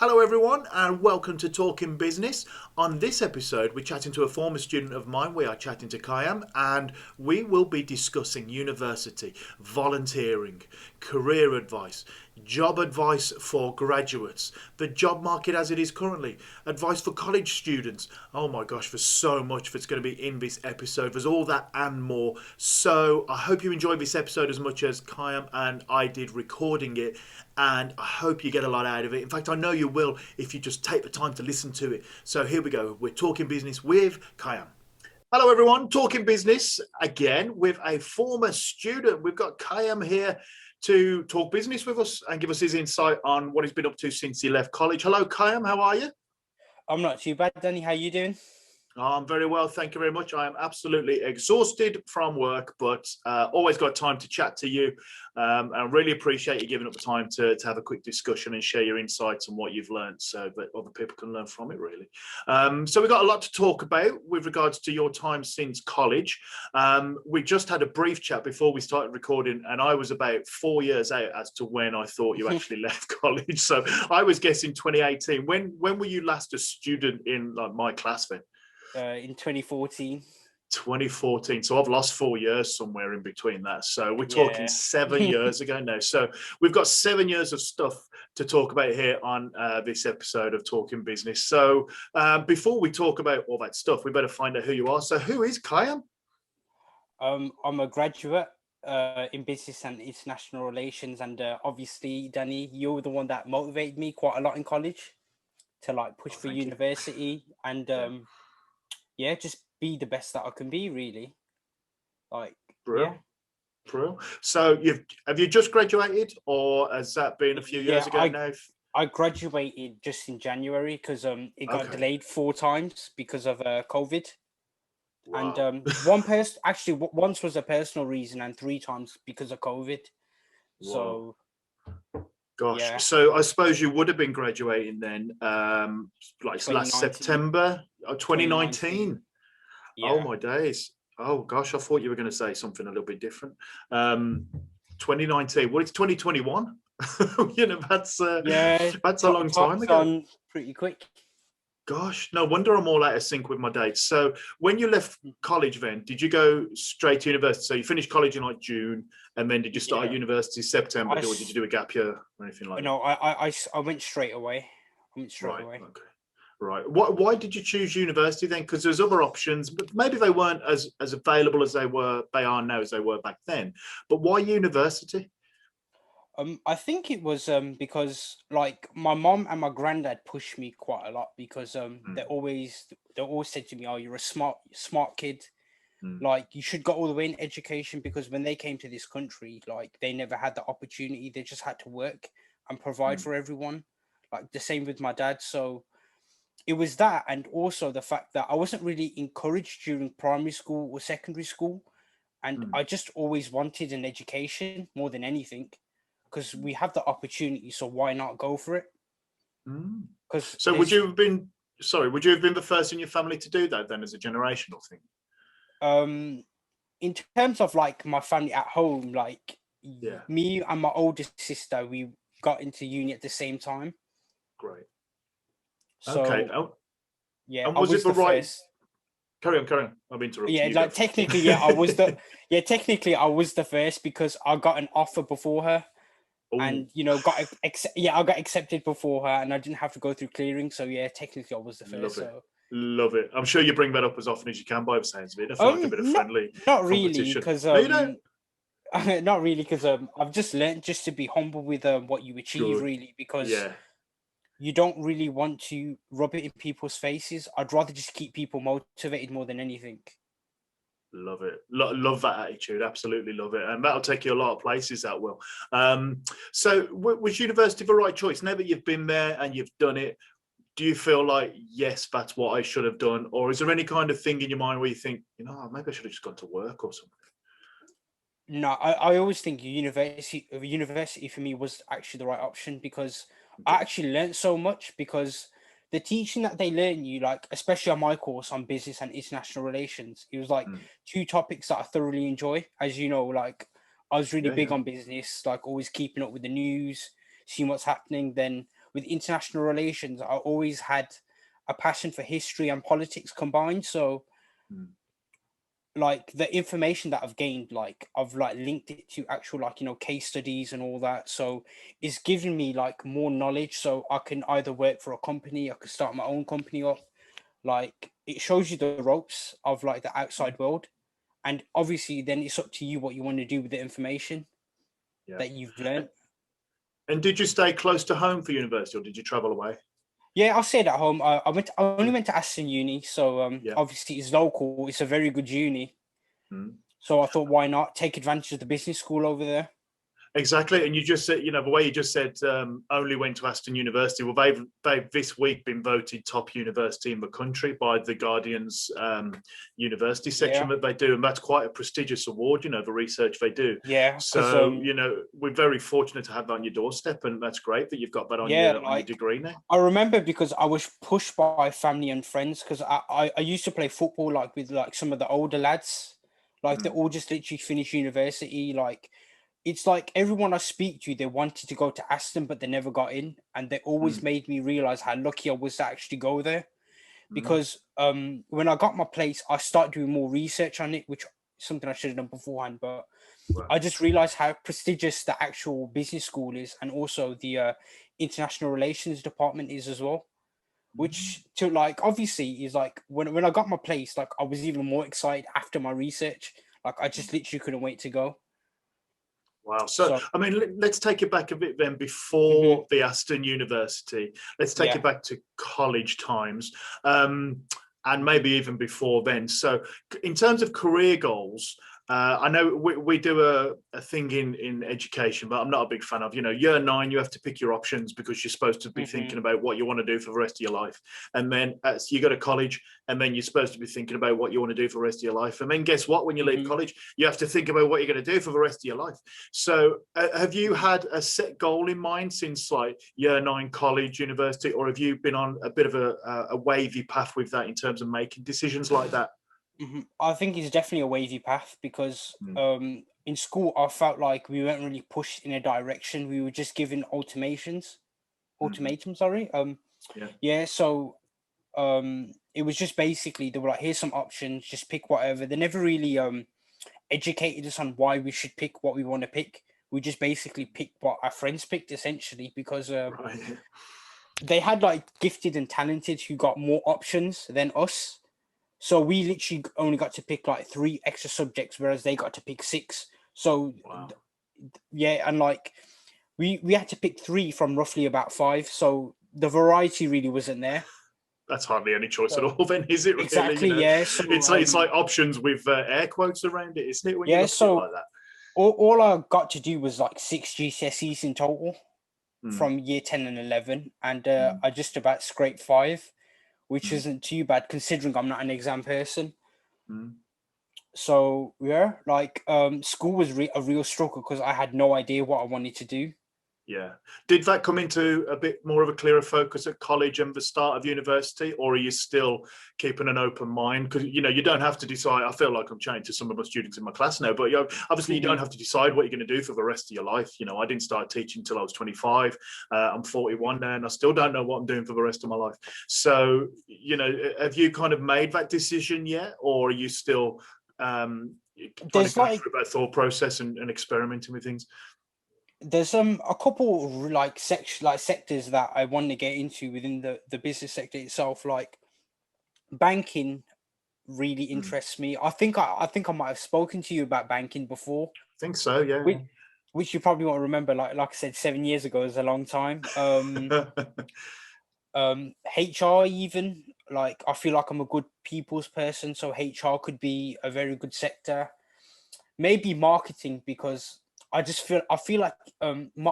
Hello, everyone, and welcome to Talking Business. On this episode, we're chatting to a former student of mine. We are chatting to Khayam, and we will be discussing university, volunteering, career advice for graduates, the job market as it is currently, advice for college students. Oh my gosh, there's so much that's going to be in this episode. There's all that and more. So I hope you enjoyed this episode as much as Khayam and I did recording it, and I hope you get a lot out of it. In fact, I know you will if you just take the time to listen to it. So here we go. We're talking business with Khayam. Hello, everyone. Talking business again with a former student. We've got Khayam here to talk business with us and give us his insight on what he's been up to since he left college. Hello, Khayam. How are you? I'm not too bad, Danny. How you doing? I'm very well, thank you very much. I am absolutely exhausted from work, but always got time to chat to you. And I really appreciate you giving up the time to have a quick discussion and share your insights on what you've learned so that other people can learn from it, really. So we've got a lot to talk about with regards to your time since college. We just had a brief chat before we started recording, and I was about 4 years out as to when I thought you actually left college. So I was guessing 2018. When were you last a student in my class then? In 2014. 2014. So I've lost 4 years somewhere in between that. So we're talking Yeah. 7 years ago now. So we've got 7 years of stuff to talk about here on this episode of Talking Business. So before we talk about all that stuff, we better find out who you are. So who is Khayam? I'm a graduate in business and international relations, and obviously, Danny, you're the one that motivated me quite a lot in college to push for Thank you. university and just be the best that I can be, really. Brilliant. So have you just graduated, or has that been a few years ago now? I graduated just in January because it got delayed 4 times because of COVID. Wow. And once was a personal reason, and 3 times because of COVID. Wow. So gosh, yeah. So I suppose you would have been graduating then, last September, 2019. Yeah. Oh my days. Oh gosh, I thought you were going to say something a little bit different. 2019. Well, it's 2021. That's a long time ago. Gone pretty quick. Gosh, no wonder I'm all out of sync with my dates. So when you left college then, did you go straight to university? So you finished college in June, and then did you start at university September, or did you do a gap year or anything like that? No, I went straight away. Okay. Right. Why did you choose university then? Because there's other options, but maybe they weren't as available as they are now as they were back then. But why university? I think it was because my mom and my granddad pushed me quite a lot because they always said to me, "Oh, you're a smart kid. You should go all the way in education," because when they came to this country, they never had the opportunity. They just had to work and provide for everyone. The same with my dad. So it was that, and also the fact that I wasn't really encouraged during primary school or secondary school, and I just always wanted an education more than anything, because we have the opportunity, so why not go for it? So would you have been the first in your family to do that then, as a generational thing? In terms of my family at home, me and my oldest sister, we got into uni at the same time. Great. So, okay. Yeah, and was it the right? First. Carry on. I've interrupted you. Yeah, technically, yeah, I was technically I was the first because I got an offer before her. Ooh. And I got accepted before her, and I didn't have to go through clearing. So yeah, technically I was the first. Love it. I'm sure you bring that up as often as you can by the sounds of it. I feel like a bit of friendly not really, because not really, because I've just learned just to be humble with what you achieve. Good. Really, because you don't really want to rub it in people's faces. I'd rather just keep people motivated more than anything. Love it. Love that attitude. Absolutely love it. And that'll take you a lot of places, that will. So was university the right choice? Now that you've been there and you've done it, do you feel like, yes, that's what I should have done? Or is there any kind of thing in your mind where you think, maybe I should have just gone to work or something? No, I always think university for me was actually the right option, because I actually learned so much, because the teaching that they learn you, especially on my course on business and international relations, it was 2 topics that I thoroughly enjoy. As you know, I was really big on business, always keeping up with the news, seeing what's happening. Then with international relations, I always had a passion for history and politics combined. So like the information that I've gained, like I've like linked it to actual like, you know, case studies and all that. So it's given me like more knowledge. So I can either work for a company, I could start my own company up. Like it shows you the ropes of like the outside world. And obviously then it's up to you what you want to do with the information Yeah. that you've learned. And did you stay close to home for university, or did you travel away? Yeah, I stayed at home. I only went to Aston Uni, so Yeah. obviously it's local. It's a very good uni. Mm. So I thought, why not take advantage of the business school over there? Exactly, and you just said, the way you just said, only went to Aston University. Well, they've this week been voted top university in the country by the Guardian's university section Yeah, that they do, and that's quite a prestigious award. The research they do. yeah, because So we're very fortunate to have that on your doorstep, and that's great that you've got that on yeah, your like degree now. I remember because I was pushed by family and friends because I used to play football like with like some of the older lads, like they all just literally finished university. Like it's like everyone I speak to, they wanted to go to Aston, but they never got in, and they always made me realize how lucky I was to actually go there. Because when I got my place, I started doing more research on it, which is something I should have done beforehand. But Right. I just realized how prestigious the actual business school is, and also the international relations department is as well. Which to like obviously is like when I got my place, like I was even more excited after my research. Like I just literally couldn't wait to go. Wow. So, So I mean, let's take it back a bit then before the Aston University. Let's take yeah. it back to college times, and maybe even before then. So, in terms of career goals, I know we do a thing in education, but I'm not a big fan of, year 9, you have to pick your options because you're supposed to be thinking about what you want to do for the rest of your life. And then you go to college, and then you're supposed to be thinking about what you want to do for the rest of your life. And then guess what? When you leave college, you have to think about what you're going to do for the rest of your life. So have you had a set goal in mind since like year 9, college, university, or have you been on a bit of a wavy path with that in terms of making decisions like that? I think it's definitely a wavy path because in school I felt like we weren't really pushed in a direction. We were just given ultimatum, sorry. Yeah. Yeah, so it was just basically they were like, here's some options, just pick whatever. They never really educated us on why we should pick what we want to pick. We just basically picked what our friends picked essentially because Right. they had like gifted and talented who got more options than us. So we literally only got to pick like 3 extra subjects, whereas they got to pick 6. So Wow. yeah, and like we had to pick 3 from roughly about 5. So the variety really wasn't there. That's hardly any choice at So all, then, is it really? exactly, yeah. So It's like options with air quotes around it, isn't it, when you yeah, look at it so like that? all I got to do was like 6 GCSEs in total Mm. from year 10 and 11, and Mm. I just about scraped 5, which Mm. isn't too bad considering I'm not an exam person. Mm. So yeah, like school was a real struggle because I had no idea what I wanted to do. Yeah. Did that come into a bit more of a clearer focus at college and the start of university, or are you still keeping an open mind? Because, you don't have to decide. I feel like I'm chatting to some of my students in my class now, but obviously you don't have to decide what you're going to do for the rest of your life. I didn't start teaching until I was 25. I'm 41 now, and I still don't know what I'm doing for the rest of my life. So, have you kind of made that decision yet, or are you still trying to There's go like through that thought process and experimenting with things? there's a couple like sectors that I want to get into within the business sector itself. Like banking really Mm. interests me. I think I might have spoken to you about banking before, I think so, yeah. which you probably won't remember. Like I said, 7 years ago is a long time. HR even, like I feel like I'm a good people's person, so HR could be a very good sector. Maybe marketing because I feel like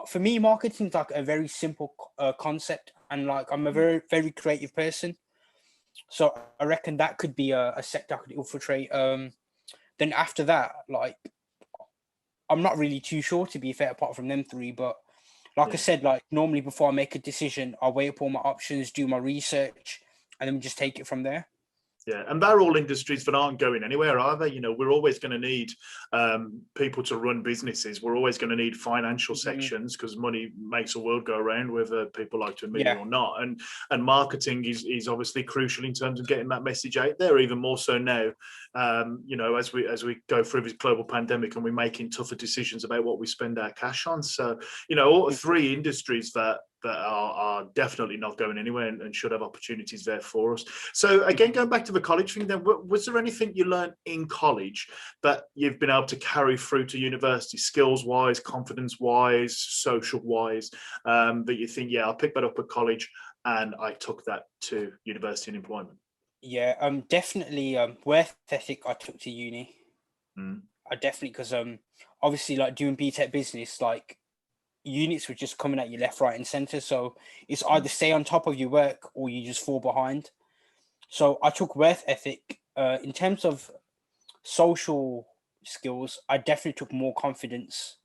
for me marketing's like a very simple concept, and like I'm a very very creative person, so I reckon that could be a sector I could infiltrate. Then after that, like I'm not really too sure to be fair, apart from them 3, but like I Yeah. said, like normally before I make a decision, I weigh up all my options, do my research, and then we just take it from there. Yeah, and they're all industries that aren't going anywhere, are they? You know, we're always going to need people to run businesses. We're always going to need financial sections because money makes the world go around, whether people like to admit it or not. And marketing is obviously crucial in terms of getting that message out there, even more so now. You know, as we go through this global pandemic and we're making tougher decisions about what we spend our cash on. So, you know, all three industries that are definitely not going anywhere and should have opportunities there for us. So again, going back to the college thing, then, was there anything you learned in college that you've been able to carry through to university, skills-wise, confidence-wise, social-wise, that you think, yeah, I'll pick that up at college and I took that to university and employment? Yeah, definitely work ethic I took to uni. I definitely, because obviously like doing BTech business, like units were just coming at you left, right, and center. So it's either stay on top of your work or you just fall behind. So I took work ethic. In terms of social skills, I definitely took more confidence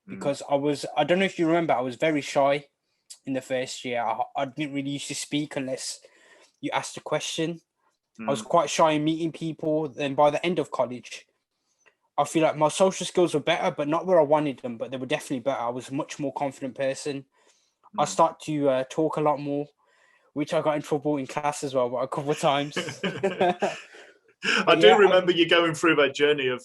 because I don't know if you remember, I was very shy in the first year. I didn't really used to speak unless you asked a question. I was quite shy in meeting people. Then by the end of college, I feel like my social skills were better, but not where I wanted them, but they were definitely better. I was a much more confident person. I start to talk a lot more, which I got in trouble in class as well, but a couple of times. I But do yeah, remember you going through that journey of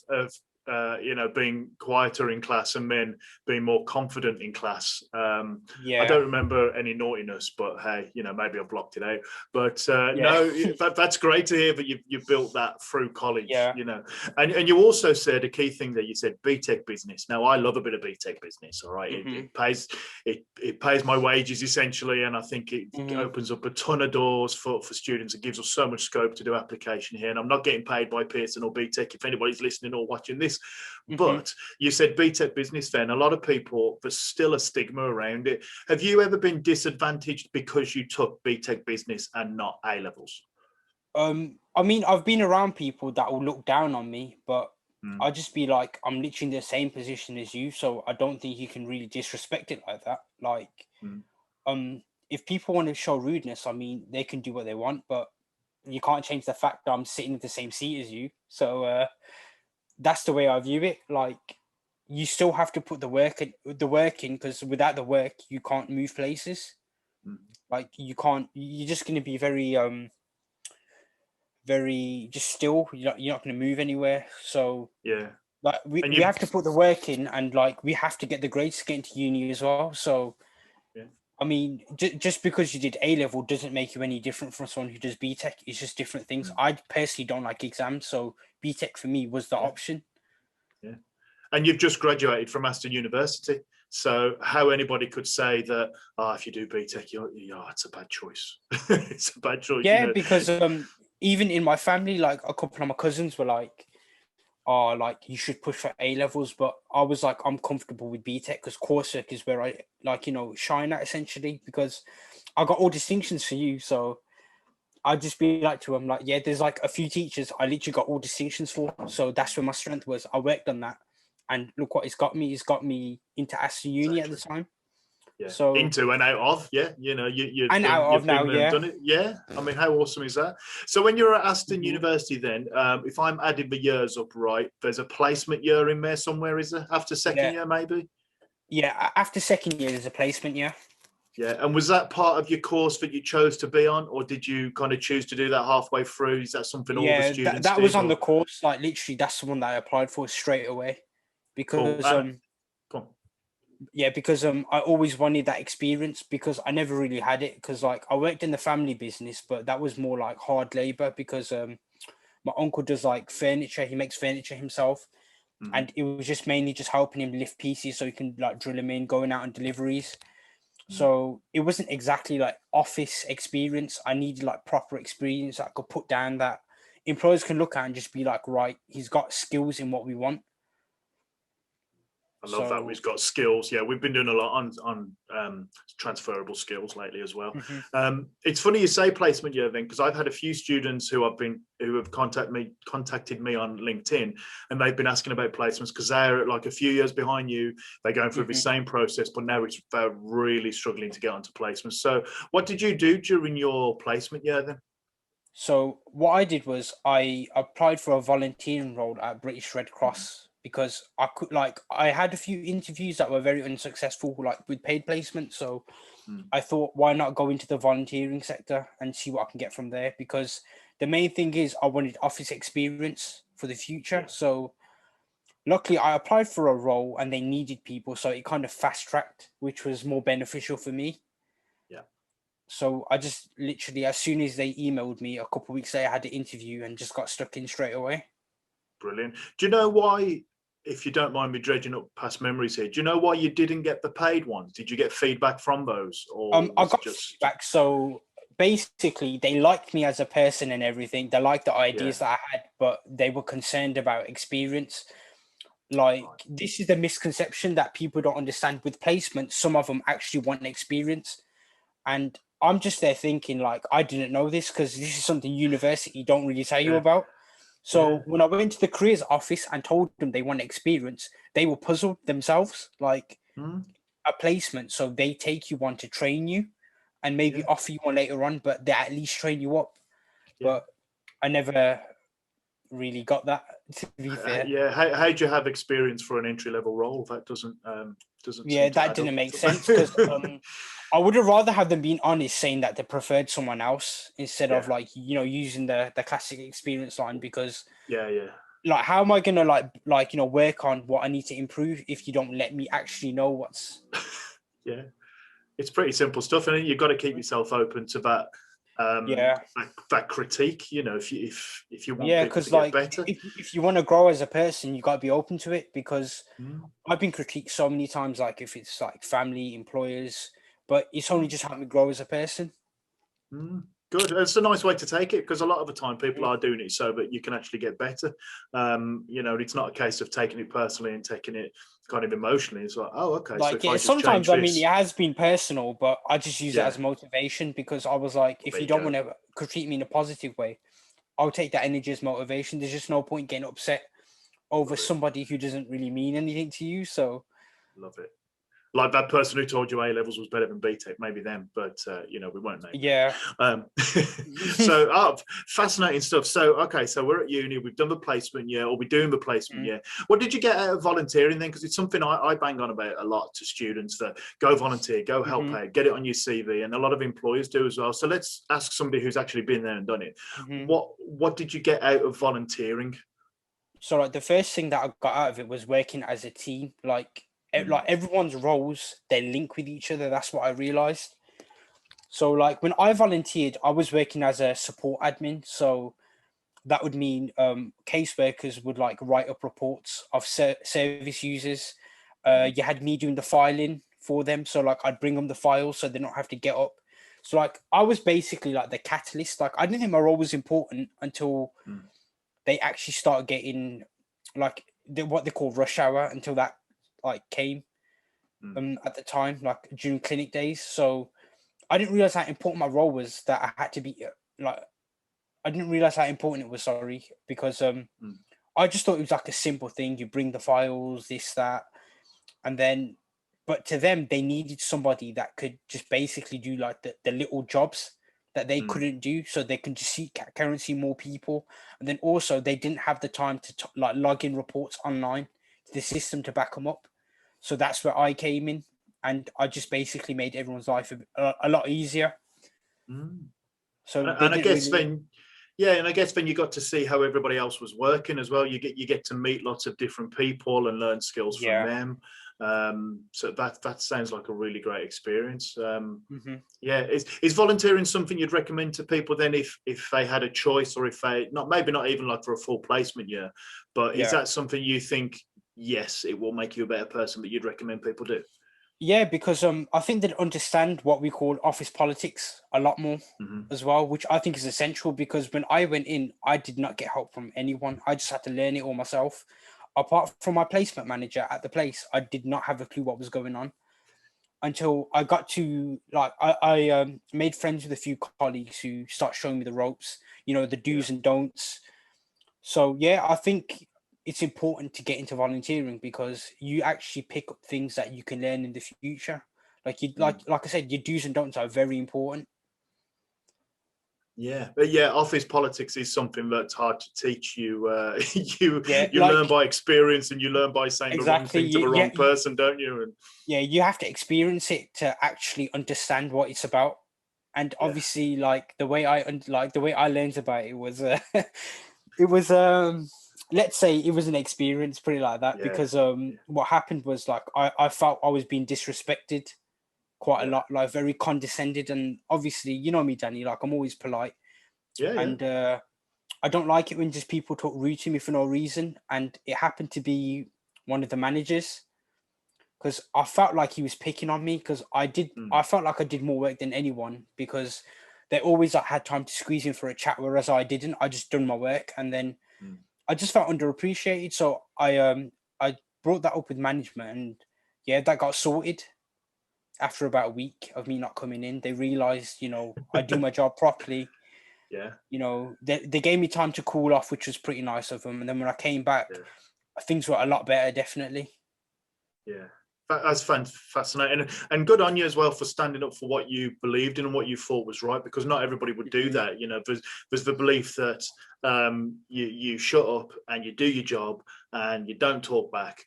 you know, being quieter in class and then being more confident in class. I yeah, don't remember any naughtiness, but hey, you know, maybe I blocked it out. But yeah, no, that's great to hear that you built that through college, yeah. you know. And you also said a key thing that you said, BTech business. Now, I love a bit of BTech business, all right? Mm-hmm. It pays my wages essentially, and I think it Mm-hmm. opens up a ton of doors for students. It gives us so much scope to do application here. And I'm not getting paid by Pearson or BTech if anybody's listening or watching this. Mm-hmm. But you said BTech business then. A lot of people, there's still a stigma around it. Have you ever been disadvantaged because you took BTech business and not A levels? I mean, I've been around people that will look down on me, but Mm, I'll just be like, I'm literally in the same position as you, so I don't think you can really disrespect it like that. Like, mm, um, if people want to show rudeness, I mean, they can do what they want, but you can't change the fact that I'm sitting in the same seat as you. So that's the way I view it. Like, you still have to put the work in, because without the work, you can't move places. mm. Like, you can't. You're just going to be very just still. You're not going to move anywhere. So Yeah. like And we you, have to put the work in, and like we have to get the grades to get into uni as well. So yeah. I mean, just because you did A level doesn't make you any different from someone who does BTech. It's just different things. Mm, I personally don't like exams, so BTech for me was the yeah. option. Yeah. And you've just graduated from Aston University. So how anybody could say that, oh, if you do BTech, it's a bad choice. It's a bad choice, you Yeah, know. because even in my family, like a couple of my cousins were like, "Oh, like you should push for A levels," but I was like, I'm comfortable with BTech because coursework is where I like shine at essentially because I got all distinctions for you, so I'd just be like to them, like, yeah, there's like a few teachers I literally got all distinctions for. So that's where my strength was. I worked on that. And look what it's got me. It's got me into Aston Uni at the Exactly. time. Yeah, So, into and out of, yeah, you know, and out you've of now, been there and yeah. done it. Yeah, I mean, how awesome is that? So when you're at Aston Mm-hmm. University then, if I'm adding the years up right, there's a placement year in there somewhere, is there, after second Yeah. year maybe? Yeah. After second year, there's a placement, yeah. Yeah, and was that part of your course that you chose to be on, or did you kind of choose to do that halfway through? Is that something all the Yeah, that, students that was did, on the or course. Like literally that's the one that I applied for straight away. cool? Because Cool. yeah, because I always wanted that experience because I never really had it because like I worked in the family business, but that was more like hard labor because my uncle does like furniture. He makes furniture himself, Mm-hmm. and it was just mainly just helping him lift pieces so he can like drill them in, going out on deliveries. So it wasn't exactly like office experience. I needed like proper experience that I could put down that employers can look at and just be like, right, he's got skills in what we want. I love that So we've got skills. Yeah, we've been doing a lot on transferable skills lately as well. mhm, It's funny you say placement year then, because I've had a few students who have contacted me on LinkedIn, and they've been asking about placements because they're like a few years behind you. They're going through the mhm. same process, but now they're really struggling to get onto placements. So, what did you do during your placement year then? So what I did was I applied for a volunteering role at British Red Mm, Cross because I could like I had a few interviews that were very unsuccessful, like with paid placement. So mm, I thought, why not go into the volunteering sector and see what I can get from there? Because the main thing is I wanted office experience for the future. yeah, So luckily I applied for a role and they needed people, so it kind of fast tracked, which was more beneficial for me. yeah. So I just literally, as soon as they emailed me a couple of weeks later, I had the interview and just got stuck in straight away. Brilliant. Do you know why, if you don't mind me dredging up past memories here, do you know why you didn't get the paid ones? Did you get feedback from those, or I was it got just, feedback. So basically, they liked me as a person and everything. They liked the yeah, ideas that I had, but they were concerned about experience. Like, right, this is the misconception that people don't understand with placement. Some of them actually want experience. And I'm just there thinking, like, I didn't know this because this is something university don't really tell you yeah, about. yeah, So when I went to the careers office and told them they want experience, they were puzzled themselves, like mm, a placement. So they take you on to train you and maybe yeah, offer you one later on, but they at least train you up. yeah. But I never really got that, to be fair. Yeah, how'd you have experience for an entry level role? That doesn't Yeah, seem to that add up. didn't make sense because I would have rather have them been honest, saying that they preferred someone else instead of Yeah, like using the classic experience line. Because yeah, yeah, like, how am I gonna work on what I need to improve if you don't let me actually know what's yeah. It's pretty simple stuff, and you've got to keep yourself open to yeah. that critique. You know, if you want Yeah, people to because get like better. if you want to grow as a person, you got to be open to it. Because Mm, I've been critiqued so many times, like if it's like family, employers, but it's only mm. just helped me grow as a person. Mm, good. It's a nice way to take it, because a lot of the time people Mhm. are doing it so that you can actually get better. You know, it's not a case of taking it personally and taking it kind of emotionally. It's like, oh, okay, so Like, if I yeah, just sometimes change I mean it this, has been personal, but I just use it yeah, as motivation because I was like, well, if there you you don't go. want to critique me in a positive way, I'll take that energy as motivation. There's just no point getting upset over Love it. somebody who doesn't really mean anything to you. So Love it. Like that person who told you A levels was better than BTech, maybe them, but you know, we won't name yeah. names. So, fascinating stuff. So, okay, so we're at uni, we've done the placement year, or we're doing the placement Mm, year. What did you get out of volunteering then? Because it's something I bang on about a lot to students, that go volunteer, go help mhm, out, get it on your CV, and a lot of employers do as well. So let's ask somebody who's actually been there and done it. mhm. What did you get out of volunteering? So like the first thing that I got out of it was working as a team. Like Mm, everyone's roles, they link with each other. That's what I realized. So like when I volunteered, I was working as a support admin. So that would mean caseworkers would like write up reports of service users. mm, You had me doing the filing for them. So like I'd bring them the files so they don't have to get up. So like I was basically like the catalyst. Like I didn't think my role was important until mm, they actually started getting like what they call rush hour until that like came mm, at the time, like during clinic days. So I didn't realize how important my role was, that I had to be like I didn't realize how important it was, sorry, because mm, I just thought it was like a simple thing. You bring the files, this, that, and then but to them they needed somebody that could just basically do like the little jobs that they mm, couldn't do, so they can just see currency more people. And then also they didn't have the time to like log in reports online to the system to back them up. So that's where I came in, and I just basically made everyone's life a lot easier. mm. So they And I didn't guess really. then, yeah, and I guess then you got to see how everybody else was working as well. You get to meet lots of different people and learn skills from Yeah. them. So that sounds like a really great experience. Hmm. Yeah, is volunteering something you'd recommend to people then, if they had a choice, or if they not, maybe not even like for a full placement year, but is Yeah. that something you think, yes, it will make you a better person, but you'd recommend people do? Yeah, because I think they understand what we call office politics a lot more Hmm. as well, which I think is essential. Because when I went in, I did not get help from anyone. I just had to learn it all myself. Apart from my placement manager at the place, I did not have a clue what was going on until I got to like I made friends with a few colleagues who start showing me the ropes, the Yeah. do's and don'ts. So yeah, I think it's important to get into volunteering because you actually pick up things that you can learn in the future. Like you Mm. like I said, your do's and don'ts are very important. Yeah, but yeah, office politics is something that's hard to teach you. You Yeah, you learn like by experience, and you learn by saying the wrong exactly. thing to the Yeah, wrong person, don't you? And yeah, you have to experience it to actually understand what it's about. And yeah, obviously, like the way I learned about it was, it was let's say it was an experience, put it like that, yeah, because what happened was like I felt I was being disrespected quite a yeah, lot, like very condescended, and obviously you know me, Danny, like I'm always polite, yeah, yeah. and I don't like it when just people talk rude to me for no reason, and it happened to be one of the managers because I felt like he was picking on me because I Mm, felt like I did more work than anyone because they always like had time to squeeze in for a chat, whereas I didn't. I just done my work, and then mm, I just felt underappreciated. So I brought that up with management, and yeah, that got sorted after about a week of me not coming in. They realized, you know, I do my job properly. yeah, You know, they gave me time to cool off, which was pretty nice of them. And then when I came back, yeah, things were a lot better, definitely. yeah. That's fascinating, and good on you as well for standing up for what you believed in and what you thought was right. Because not everybody would do Mhm. that. You know, there's the belief that you shut up and you do your job and you don't talk back.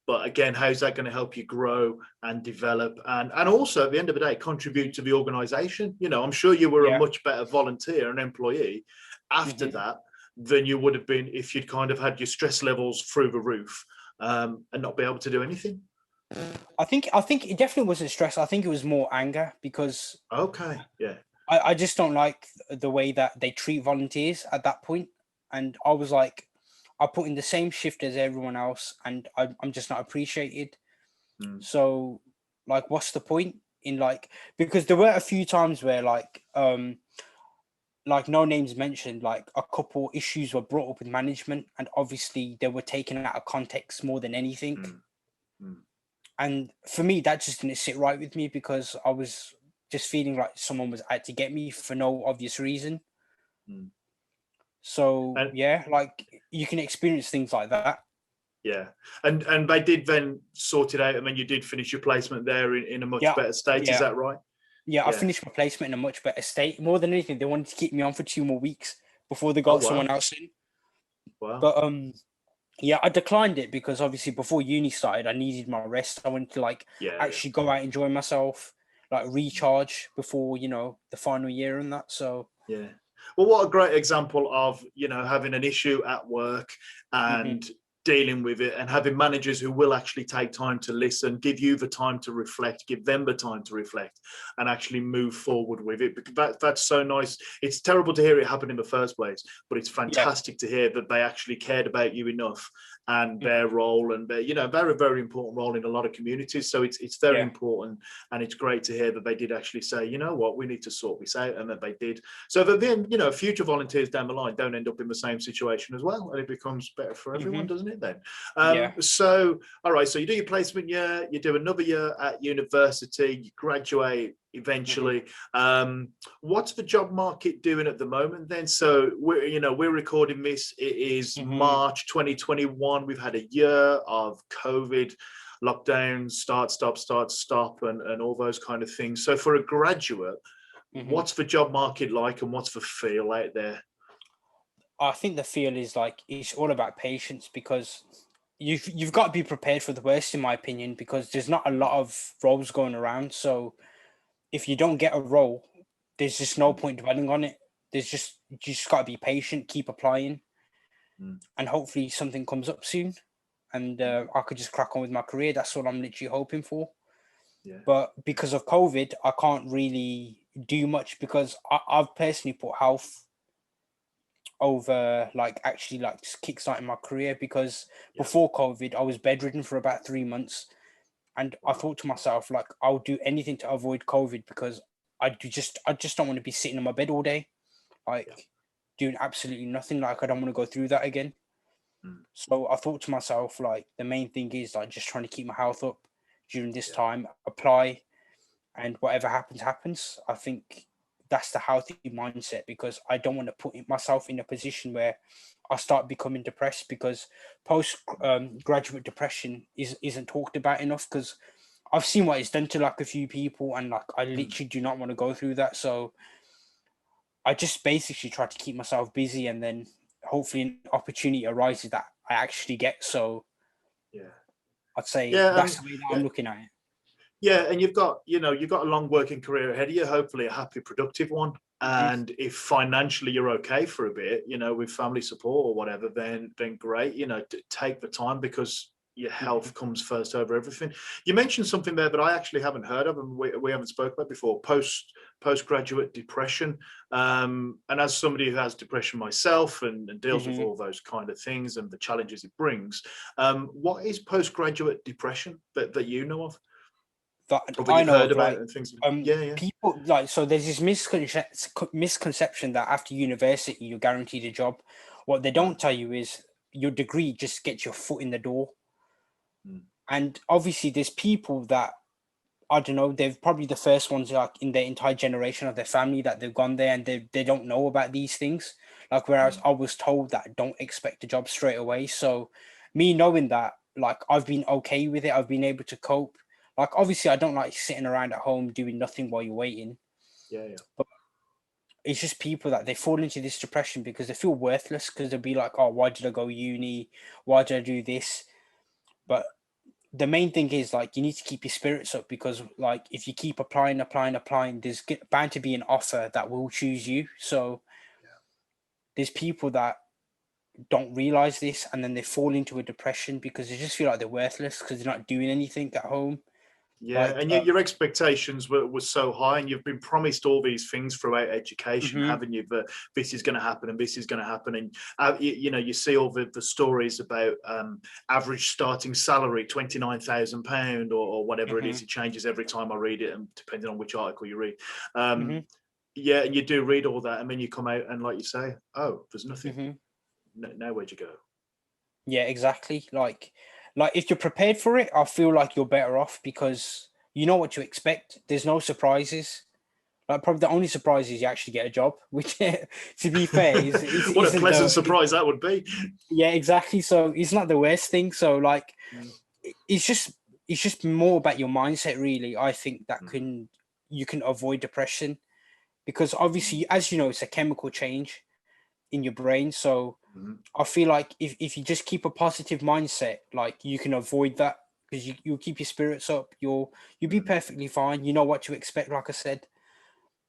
But again, how's that going to help you grow and develop and also at the end of the day contribute Mhm. to the organisation? You know, I'm sure you were a Yeah. much better volunteer and employee after Mhm. that than you would have been if you'd kind of had your stress levels through the roof and not be able to do anything. I think it definitely wasn't stress. I think it was more anger because Okay. Yeah. I just don't like the way that they treat volunteers at that point. And I was like, I put in the same shift as everyone else, and I'm just not appreciated. Mm, So, like, what's the point in like because there were a few times where like no names mentioned, like a couple issues were brought up with management, and obviously they were taken out of context more than anything. mm, mm, And for me, that just didn't sit right with me because I was just feeling like someone was out to get me for no obvious reason. mm. So And yeah, like you can experience things like that. yeah, and they did then sort it out, and then you did finish your placement there in a much Yeah, better state. Is yeah, that right? yeah. I Yeah. finished my placement in a much better state. More than anything, they wanted to keep me on for 2 more weeks before they Oh got someone wow, else in. wow. But yeah, I declined it because obviously before uni started, I needed my rest. I wanted to like Yeah, yeah. actually go out, enjoy myself, like recharge before the final year and that. So Yeah. Well, what a great example of, you know, having an issue at work mhm, and dealing with it and having managers who will actually take time to listen, give you the time to reflect, give them the time to reflect and actually move forward with it. Because that's so nice. It's terrible to hear it happen in the first place, but it's yeah, fantastic to hear that they actually cared about you enough and their mhm, role and their, you know, very, very important role in a lot of communities. So it's very yeah, important. And it's great to hear that they did actually say, you know what, we need to sort this out, and that they did, so that then, you know, future volunteers down the line don't end up in the same situation as well, and it becomes better for everyone, mhm, doesn't it? Then, yeah, so all right, so you do your placement year, you do another year at university, you graduate mhm, eventually. What's the job market doing at the moment? Then, so we're recording this. It is mhm, March 2021. We've had a year of COVID lockdown, start, and all those kind of things. So for a graduate, mhm. what's the job market like and what's the feel out there? I think the feel is like it's all about patience because you've got to be prepared for the worst, in my opinion, because there's not a lot of roles going around. So if you don't get a role, there's just no Mm, point dwelling on it. You just got to be patient, keep applying, mm, and hopefully something comes up soon, and mm. I could just crack on with my career. That's all I'm literally hoping for. Yeah, But yeah, because of COVID, I can't really do much because I've personally put health over like actually like just kickstarting my career because yeah. before COVID, I was bedridden for about 3 months, and I Wow. thought to myself like I'll do anything to avoid COVID because I just don't want to be sitting in my bed all day, Yeah. like doing absolutely nothing. Like I don't want to go through that again. Mm, So I thought to myself, like, the main thing is like just trying to keep my health up during this yeah. time, apply, and whatever happens, happens. I think that's the healthy mindset because I don't want to put myself in a position where I start becoming depressed because post graduate depression isn't talked about enough because I've seen what it's done to like a few people and like I Mm, literally do not want to go through that. So I just basically try to keep myself busy, and then hopefully an opportunity arises that I actually get. So Yeah. I'd say Yeah, that's the way that yeah, I'm looking at it. yeah, and you've got a long working career ahead of you. Hopefully, a happy, productive one. Mhm, And if financially you're okay for a bit, with family support or whatever, then great. Take the time because your mhm, health comes first over everything. You mentioned something there that I actually haven't heard of, and we haven't spoken about before. Postgraduate depression. And as somebody who has depression myself and deals with mhm. all those kind of things and the challenges it brings, what is postgraduate depression that you know of? That Or that I you've know heard of, about like, and things. Yeah, yeah. people, like, so there's this misconception that after university you're guaranteed a job. What they Right. don't tell you is your degree just gets your foot in the door. Mm. And obviously there's people that, I don't know, they're probably the first ones, like, in their entire generation of their family, that they've gone there and they don't know about these things. Like, whereas Mm. I was told that don't expect a job straight away. So me knowing that, like, I've been okay with it, I've been able to cope. Like, obviously I don't like sitting around at home doing nothing while you're waiting. Yeah, yeah. But it's just people that they fall into this depression because they feel worthless, because they'll be like, oh, why did I go uni? Why did I do this? But the main thing is, like, you need to keep your spirits up, because, like, if you keep applying, there's bound to be an offer that will choose you. So there's people that don't realize this, and then they fall into a depression because they just feel like they're worthless because they're not doing anything at home. Yeah, Like, and your expectations were so high, and you've been promised all these things throughout education, mhm, haven't you? That this is going to happen and this is going to happen, and you see all the stories about average starting salary £29,000 or whatever it is. mhm, It changes every time I read it, and depending on which article you read. Um, mhm, yeah, and you do read all that, and then you come out and, like you say, oh, there's nothing. mhm. No, nowhere'd you go? Yeah, exactly. Like if you're prepared for it, I feel like you're better off because you know what to expect. There's no surprises. Like, probably the only surprise is you actually get a job, which, to be fair, What a isn't pleasant surprise that would be. yeah, exactly. So it's not the worst thing. So, like, Mm. it's just more about your mindset, really. I think that Mm. you can avoid depression because obviously, as you know, it's a chemical change in your brain. So Mm. I feel like if you just keep a positive mindset, like, you can avoid that because you'll keep your spirits up. You'll be Mm. perfectly fine. You know what to expect, like I said.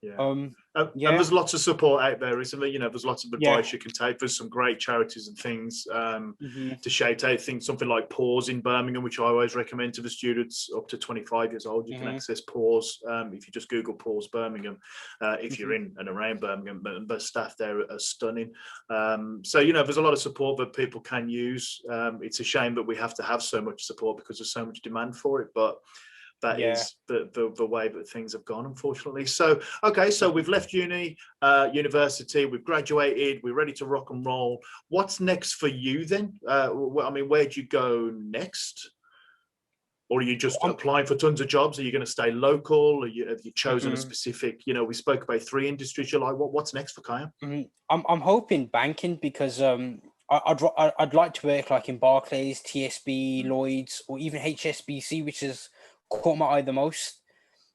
Yeah. Um, And yeah, there's lots of support out there, isn't there? There's lots of yeah. advice you can take. There's some great charities and things Hmm. to shape out things. Something like Pause in Birmingham, which I always recommend to the students up to 25 years old. You can Hmm. access Pause if you just Google Pause Birmingham. If you're Hmm. in and around Birmingham, but the staff there are stunning. So there's a lot of support that people can use. It's a shame that we have to have so much support because there's so much demand for it, but that Yeah. is the way that things have gone, unfortunately. So, okay, so Mhm. we've left university, we've graduated, we're ready to rock and roll. What's next for you then? I mean, where do you go next? Or are you just I'm, applying for tons of jobs? Are you going to stay local? Have you chosen a mhm, specific, we spoke about 3 industries you like. What's next for Khayam? mhm. I'm hoping banking because I'd like to work, like, in Barclays, TSB, Mm. Lloyd's, or even HSBC, which has caught my eye the most.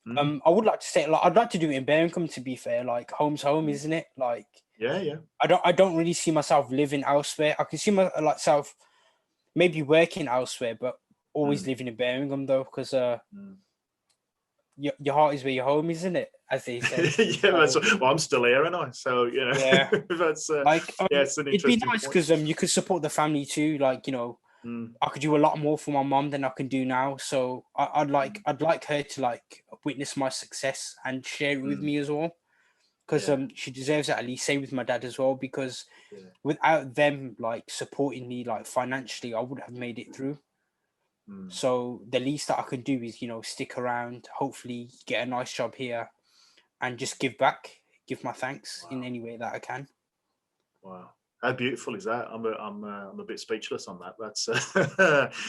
Mm. I would like to say, like, I'd like to do it in Birmingham. To be fair, like, home's home, Mm. isn't it? Like, Yeah, yeah. I don't really see myself living elsewhere. I can see myself maybe working elsewhere, but always Mm. living in Birmingham though, because Mm. your heart is where your home, isn't it? As they say. Yeah, So well, I'm still here, and I. So yeah. that's Like, yeah, it's an it'd be interesting nice point. because you could support the family too. Like, Mm. I could do a lot more for my mom than I can do now. So I'd like Mm. I'd like her to, like, witness my success and share it with Mm. me as well. Because Yeah, she deserves it, at least. Same with my dad as well. Because yeah. without them, like, supporting me, like, financially, I wouldn't have made it through. Mm. So the least that I can do is, stick around, hopefully get a nice job here, and just give back, give my thanks in Wow, any way that I can. wow. How beautiful is that? I'm a bit speechless on that. That's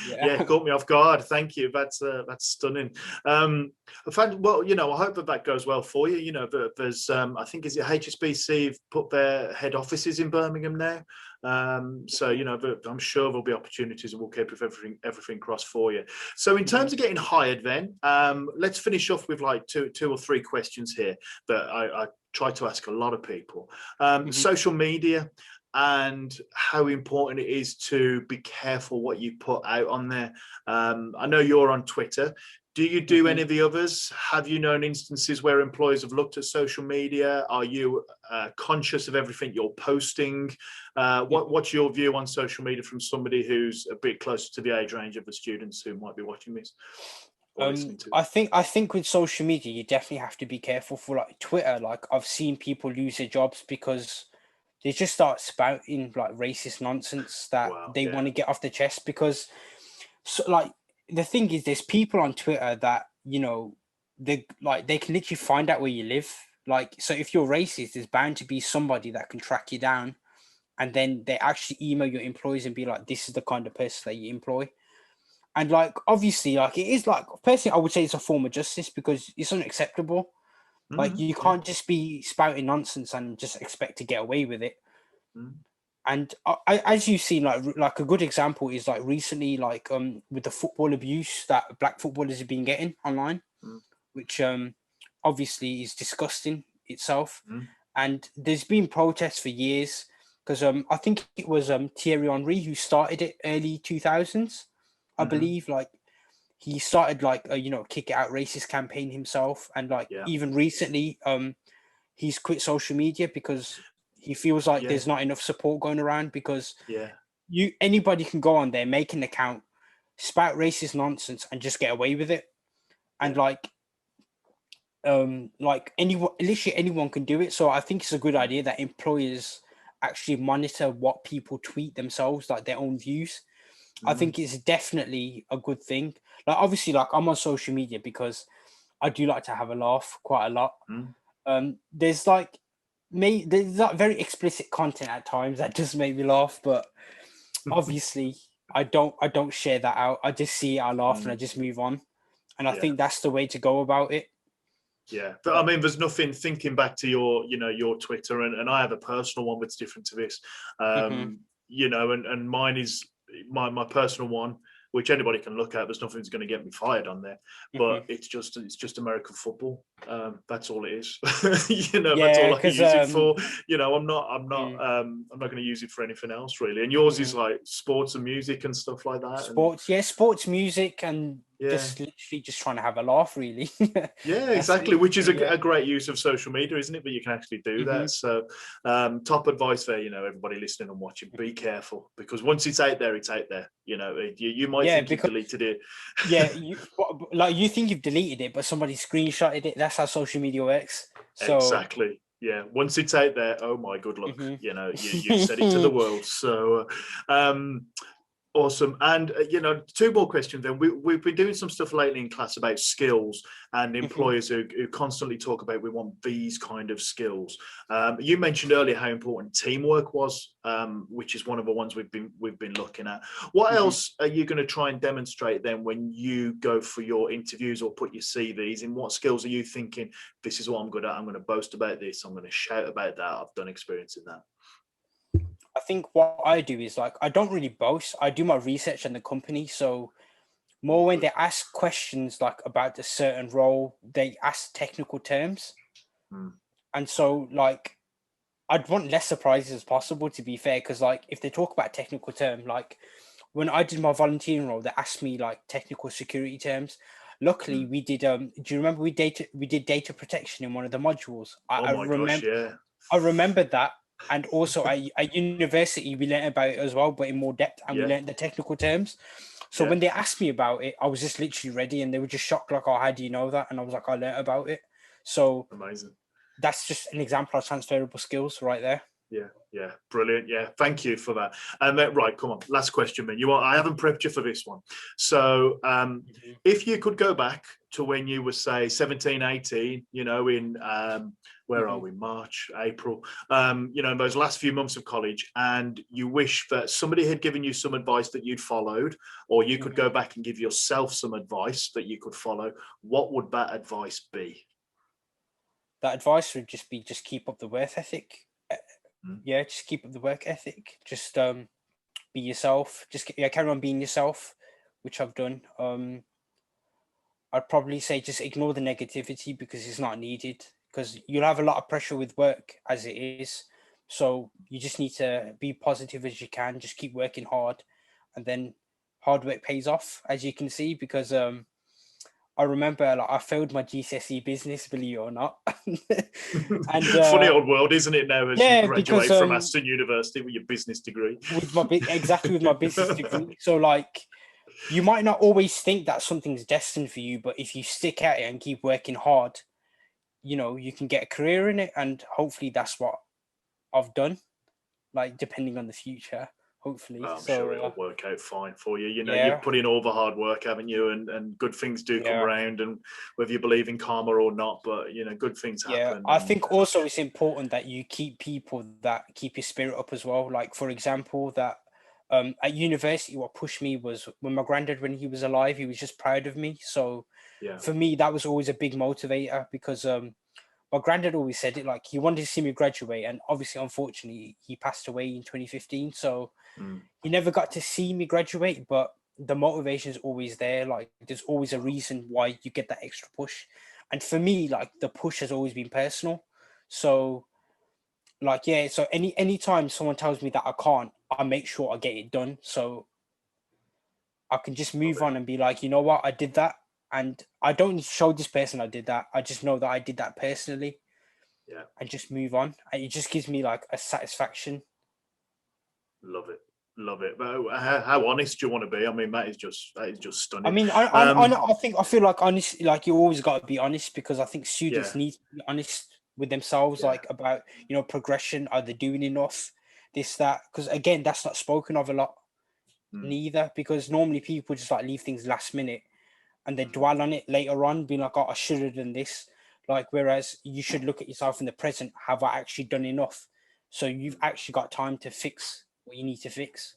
yeah, Yeah. caught me off guard. Thank you. That's stunning. I found, well, I hope that goes well for you. There's I think, is it HSBC have put their head offices in Birmingham now. So I'm sure there'll be opportunities, and we'll keep everything crossed for you. So in Mhm. terms of getting hired, then let's finish off with like two or three questions here that I try to ask a lot of people. Hmm. Social media and how important it is to be careful what you put out on there. I know you're on Twitter. Do you do Hmm. any of the others? Have you known instances where employers have looked at social media? Are you conscious of everything you're posting? What's your view on social media from somebody who's a bit closer to the age range of the students who might be watching this or listening to? I think with social media, you definitely have to be careful. For like Twitter, like I've seen people lose their jobs because they just start spouting like racist nonsense that Wow. they Yeah. want to get off their chest. Because so like the thing is, there's people on Twitter that they can literally find out where you live. Like, so if you're racist, there's bound to be somebody that can track you down, and then they actually email your employees and be like, "This is the kind of person that you employ." And like, obviously, like it is like personally, I would say it's a form of justice because it's unacceptable. Like, you Yeah. can't just be spouting nonsense and just expect to get away with it. Mm. And as you've seen, like a good example is like recently, like with the football abuse that black footballers have been getting online, Mm. which obviously is disgusting itself. Mm. And there's been protests for years because I think it was Thierry Henry who started it early 2000s, I Mm-hmm. believe. Like he started like a kick it out racist campaign himself, and like Yeah. even recently he's quit social media because he feels like Yeah. there's not enough support going around because Yeah. anybody can go on there, make an account, spout racist nonsense, and just get away with it. And Yeah. like anyone, literally anyone can do it. So I think it's a good idea that employers actually monitor what people tweet themselves, like their own views. I Mm. think it's definitely a good thing. Like obviously, like I'm on social media because I do like to have a laugh quite a lot. Mm. There's like very explicit content at times that does make me laugh, but obviously I don't share that out. I just see it, I laugh, and I Mm. just move on. And I Yeah. think that's the way to go about it. Yeah, but I mean, there's nothing thinking back to your Twitter, and I have a personal one that's different to this, Hmm. and mine is my personal one, which anybody can look at. There's nothing that's going to get me fired on there, Hmm. but it's just American football. That's all it is. That's Yeah, all I because use it for. mm, I'm not going to use it for anything else really. And yours is mhm. like sports and music and stuff like that. And Sports, music, and yeah, just literally just trying to have a laugh, really. yeah, That's exactly. Which is literally a it. great use of social media, isn't it? But you can actually do Hmm. that. So, top advice there. Everybody listening and watching, be careful because once it's out there, it's out there. You might Yeah, think you've because deleted it. yeah, like you think you've deleted it, but somebody screenshotted it. That's how social media works. So, Exactly. Yeah. Once it's out there, oh my good luck. mhm. You've said it to the world. So, awesome. And two more questions. Then we've been doing some stuff lately in class about skills and Mhm. employers who constantly talk about we want these kind of skills. You mentioned earlier how important teamwork was, which is one of the ones we've been looking at. What Mhm. else are you going to try and demonstrate then when you go for your interviews or put your CVs in? What skills are you thinking? This is what I'm good at. I'm going to boast about this. I'm going to shout about that. I've done experience in that. I think what I do is like I don't really boast. I do my research on the company. So more Oh, when good. they ask questions like about a certain role, they ask technical terms. Mm. And so like I'd want less surprises as possible, to be fair, because like if they talk about technical term, like when I did my volunteering role, they asked me like technical security terms. Luckily, Mm. we did. Do you remember we did data protection in one of the modules? Oh my gosh, yeah. I remembered that, and also at university we learned about it as well, but in more depth, and we Yeah, learned the technical terms. So yeah, when they asked me about it, I was just literally ready, and they were just shocked, like, "Oh, how do you know that?" And I was like, "I learned about it." So amazing. that's just an example of transferable skills right there. Yeah, yeah, brilliant. Yeah, thank you for that. And right, come on, last question, man. I haven't prepped you for this one. So, Mhm. if you could go back to when you were say 17, 18, in where are Mhm. we? March, April, in those last few months of college, and you wish that somebody had given you some advice that you'd followed, or you could go Mhm. back and give yourself some advice that you could follow, what would that advice be? That advice would just be just keep up the work ethic. Mm. Yeah, just keep up the work ethic. Just be yourself. Just yeah, carry on being yourself, which I've done. I'd probably say just ignore the negativity because it's not needed. because you'll have a lot of pressure with work as it is. So you just need to be positive as you can, just keep working hard, and then hard work pays off, as you can see, because I remember like I failed my GCSE business, believe it or not. And Funny old world, isn't it, now, as you yeah, because graduate from Aston University with your business degree? with my exactly with my business degree. So like you might not always think that something's destined for you, but if you stick at it and keep working hard, you know, you can get a career in it, and hopefully that's what I've done. Like depending on the future, hopefully. I'm sure So it'll work out fine for you. You know, you've yeah, put in all the hard work, haven't you? And good things do come yeah, around, and whether you believe in karma or not, but you know, good things yeah. happen. I And think also it's important that you keep people that keep your spirit up as well. Like for example, that at university, what pushed me was when my granddad, when he was alive, he was just proud of me. So yeah, for me, that was always a big motivator because my granddad always said it, like he wanted to see me graduate, and obviously, unfortunately, he passed away in 2015. So mm, he never got to see me graduate, but the motivation is always there. Like there's always a reason why you get that extra push. And for me, like the push has always been personal. So like yeah, so anytime someone tells me that I can't, I make sure I get it done. So I can just love move it. on and be like, you know what, I did that. And I don't need to show this person I did that. I just know that I did that personally Yeah, and just move on. And it just gives me like a satisfaction. love it. Love it. But how honest do you want to be? I mean, that is just I stunning. mean, I feel like honest, like you always got to be honest because I think Yeah, students need to be honest with themselves, yeah, like about progression. Are they doing enough? This that because again, that's not spoken of a lot mm, neither. Because normally people just like leave things last minute and they mm, dwell on it later on, being like, "Oh, I should have done this." Like, whereas you should look at yourself in the present. Have I actually done enough? So you've mm. actually got time to fix what you need to fix.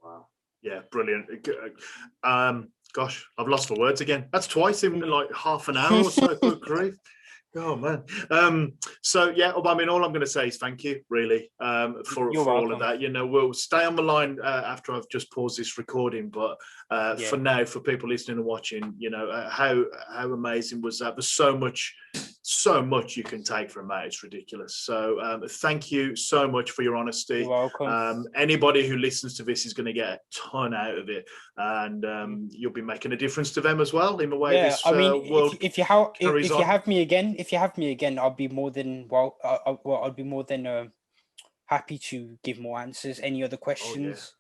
Wow. Yeah, brilliant. Gosh, I've lost for words again. That's twice in like half an hour or so. Good grief. Oh man. So yeah, I mean, all I'm going to say is thank you, really, You're for all of welcome. that. You know, we'll stay on the line after I've just paused this recording, but for Yeah. now, for people listening and watching, you know, how amazing was that? There's so much you can take from that. It's ridiculous. So thank you so much for your You're honesty. welcome. Anybody who listens to this is going to get a ton out of it, and you'll be making a difference to them as well in the way Yeah, this I mean, world carries if you on. have me again, I'll be more than I'll be more than happy to give more answers. Any other Oh yeah. questions?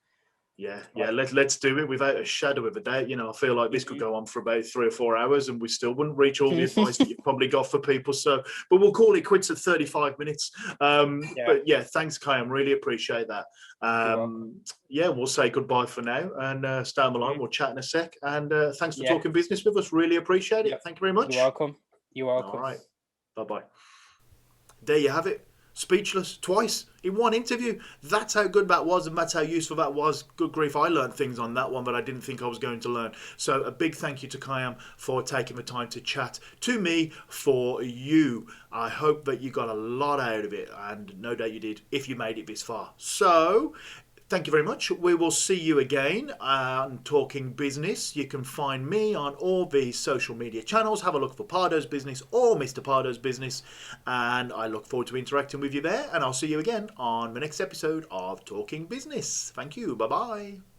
Yeah. Like, Let's do it without a shadow of a doubt. You know, I feel like this could mhm. go on for about 3 or 4 hours, and we still wouldn't reach all the advice that you've probably got for people. So, but we'll call it quits at 35 minutes. Yeah, But yeah, thanks, Khayam. Really appreciate that. you're welcome. Yeah, we'll say goodbye for now, and stay on the line. Mhm. We'll chat in a sec. And thanks for Yeah, talking business with us. Really appreciate yeah, it. Thank you very you're much. welcome. You're All welcome. right. Bye bye. There you have it. Speechless twice in one interview. That's how good that was, and that's how useful that was. Good grief, I learned things on that one that I didn't think I was going to learn. So a big thank you to Khayam for taking the time to chat to me for you. I hope that you got a lot out of it, and no doubt you did if you made it this far. So thank you very much. We will see you again on Talking Business. You can find me on all the social media channels. Have a look for Pardo's Business or Mr. Pardo's Business. And I look forward to interacting with you there. And I'll see you again on the next episode of Talking Business. Thank you. Bye bye.